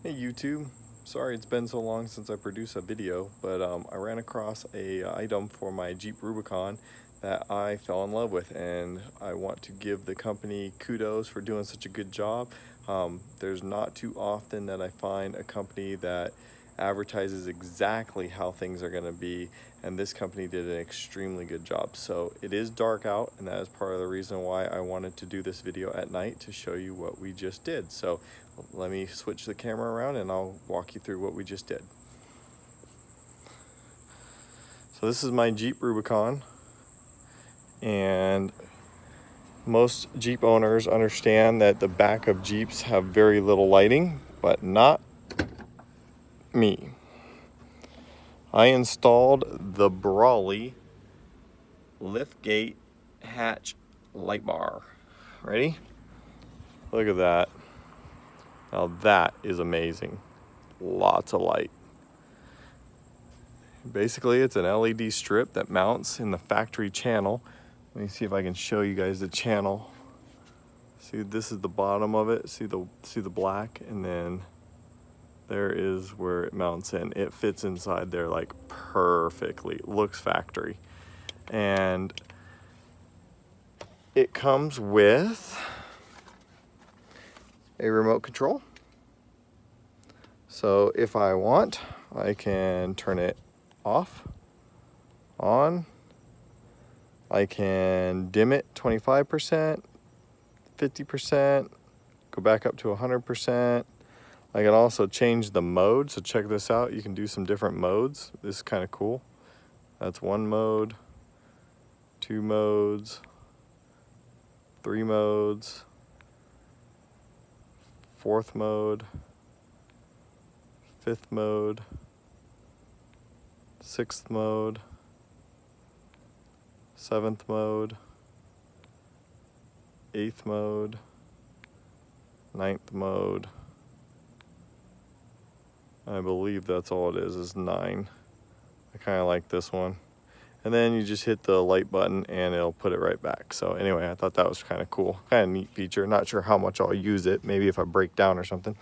Hey YouTube, sorry it's been so long since I produced a video, but I ran across a item for my Jeep Rubicon that I fell in love with, and I want to give the company kudos for doing such a good job. There's not too often that I find a company that advertises exactly how things are going to be, and this company did an extremely good job. So it is dark out, and that is part of the reason why I wanted to do this video at night, to show you what we just did. So let me switch the camera around and I'll walk you through what we just did. So this is my Jeep Rubicon, and most Jeep owners understand that the back of Jeeps have very little lighting, but not me. I installed the Brawley Liftgate hatch light bar. Ready? Look at that. Now that is amazing. Lots of light. Basically, it's an LED strip that mounts in the factory channel. Let me see if I can show you guys the channel. See, this is the bottom of it. See the black, and then there is where it mounts in. It fits inside there like perfectly. It looks factory. And it comes with a remote control. So if I want, I can turn it off, on. I can dim it 25%, 50%, go back up to 100%. I can also change the mode, so check this out. You can do some different modes. This is kind of cool. That's one mode, two modes, three modes, fourth mode, fifth mode, sixth mode, seventh mode, eighth mode, ninth mode. I believe that's all it is 9. I kind of like this one. And then you just hit the light button and it'll put it right back. So anyway, I thought that was kind of cool. Kind of neat feature. Not sure how much I'll use it. Maybe if I break down or something.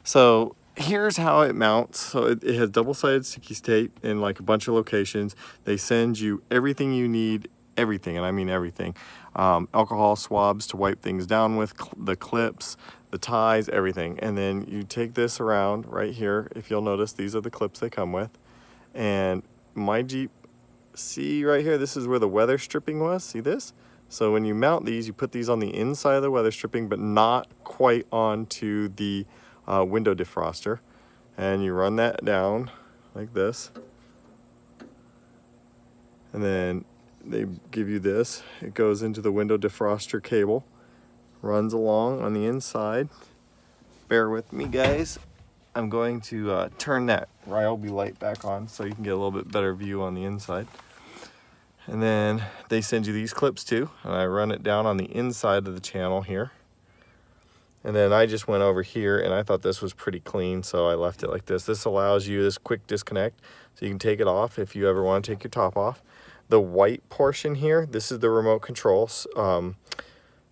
So here's how it mounts. So it has double-sided sticky tape in like a bunch of locations. They send you everything you need, everything, and I mean everything. Alcohol swabs to wipe things down with, the clips, the ties, everything. And then you take this around right here. If you'll notice, these are the clips they come with. And my Jeep, see right here, this is where the weather stripping was. See this? So when you mount these, you put these on the inside of the weather stripping, but not quite onto the window defroster. And you run that down like this. And then they give you this. It goes into the window defroster cable. Runs along on the inside. Bear with me, guys. I'm going to turn that Ryobi light back on so you can get a little bit better view on the inside. And then they send you these clips too, and I run it down on the inside of the channel here. And then I just went over here, and I thought this was pretty clean, so I left it like this. This allows you this quick disconnect, so you can take it off if you ever want to take your top off. The white portion here, this is the remote control.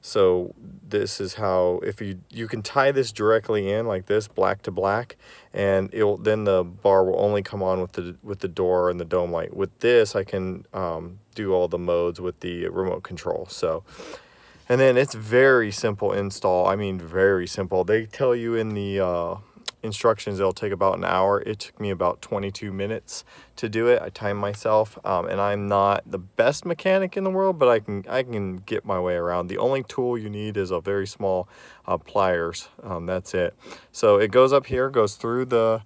So this is how, if you can tie this directly in like this, black to black, and then the bar will only come on with the door and the dome light. With this, I can do all the modes with the remote control. So, and then it's very simple install. I mean, very simple. They tell you in the instructions it'll take about an hour. It took me about 22 minutes to do it. I timed myself, and I'm not the best mechanic in the world, but I can get my way around. The only tool you need is a very small pliers. That's it. So it goes up here, goes through the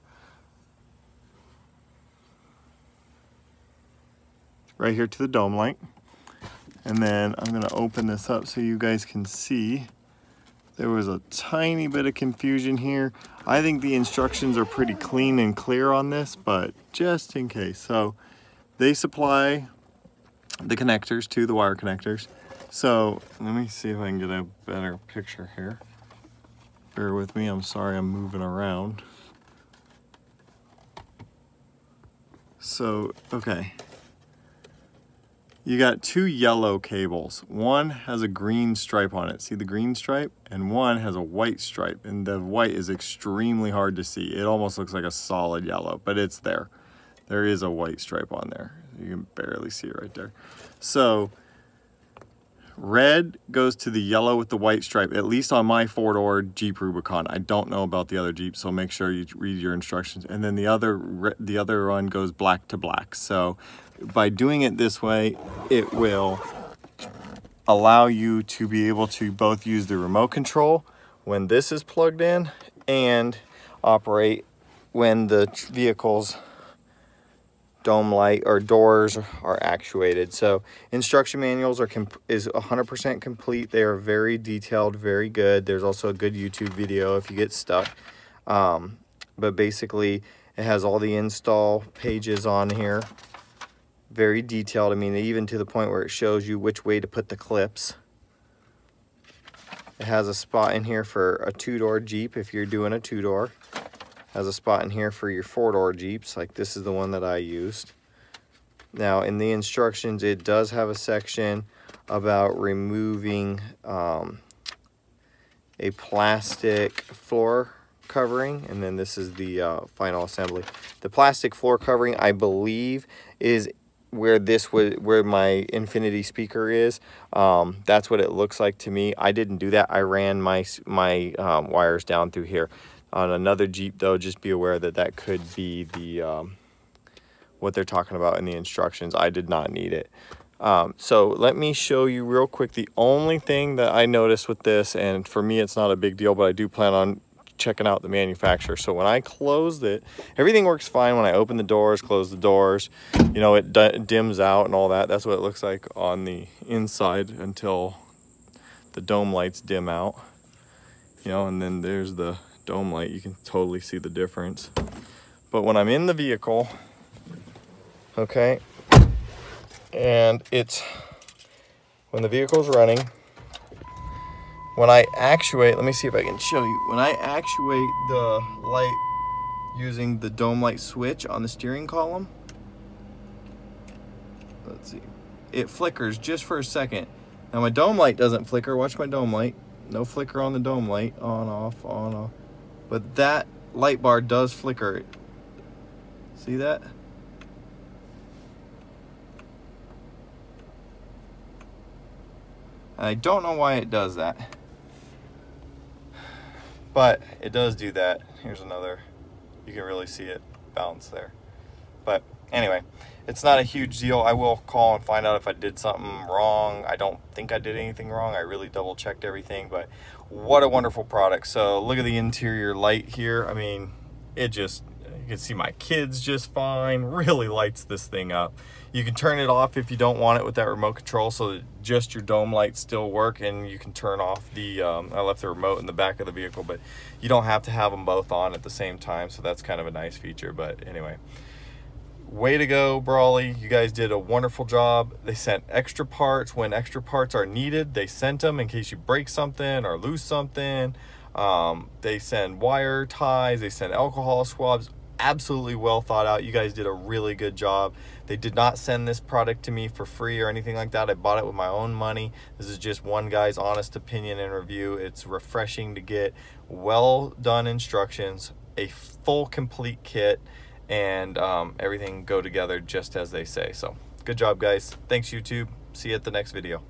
right here to the dome light, and then I'm going to open this up so you guys can see. There was a tiny bit of confusion here. I think the instructions are pretty clean and clear on this, but just in case. So they supply the connectors to the wire connectors. So let me see if I can get a better picture here. Bear with me, I'm sorry I'm moving around. So, okay. You got two yellow cables. One has a green stripe on it. See the green stripe? And one has a white stripe. And the white is extremely hard to see. It almost looks like a solid yellow, but it's there. There is a white stripe on there. You can barely see it right there. So red goes to the yellow with the white stripe, at least on my four-door Jeep Rubicon. I don't know about the other Jeep, so make sure you read your instructions. And then the other one goes black to black. So by doing it this way, it will allow you to be able to both use the remote control when this is plugged in and operate when the vehicle's dome light or doors are actuated. So instruction manuals is 100% complete. They are very detailed, very good. There's also a good YouTube video if you get stuck. But basically it has all the install pages on here. Very detailed. I mean, even to the point where it shows you which way to put the clips. It has a spot in here for a two-door Jeep if you're doing a two-door. Has a spot in here for your four-door Jeeps, like this is the one that I used. Now in the instructions, it does have a section about removing a plastic floor covering, and then this is the final assembly. The plastic floor covering, I believe, is where my Infinity speaker is. That's what it looks like to me. I didn't do that. I ran my wires down through here. On another Jeep though, just be aware that that could be the what they're talking about in the instructions. I did not need it. So let me show you real quick the only thing that I noticed with this, and for me it's not a big deal, but I do plan on checking out the manufacturer. So when I closed it, everything works fine. When I open the doors, close the doors, you know, it dims out and all that. That's what it looks like on the inside until the dome lights dim out, you know, and then there's the dome light. You can totally see the difference. But when I'm in the vehicle, okay, and when the vehicle's running, when I actuate, let me see if I can show you. When I actuate the light using the dome light switch on the steering column, let's see, it flickers just for a second. Now my dome light doesn't flicker. Watch my dome light. No flicker on the dome light. On, off, on, off. But that light bar does flicker. See that? I don't know why it does that, but it does do that. Here's another. You can really see it bounce there. But anyway, it's not a huge deal. I will call and find out if I did something wrong. I don't think I did anything wrong. I really double checked everything, but what a wonderful product. So look at the interior light here. I mean, it just, you can see my kids just fine. Really lights this thing up. You can turn it off if you don't want it with that remote control, so that just your dome lights still work, and you can turn off the, I left the remote in the back of the vehicle, but you don't have to have them both on at the same time, so that's kind of a nice feature. But anyway, way to go, Brawley. You guys did a wonderful job. They sent extra parts when extra parts are needed. They sent them in case you break something or lose something. They send wire ties. They send alcohol swabs. Absolutely well thought out. You guys did a really good job. They did not send this product to me for free or anything like that. I bought it with my own money. This is just one guy's honest opinion and review. It's refreshing to get well done instructions, a full complete kit, and everything go together just as they say. So good job, guys. Thanks, YouTube. See you at the next video.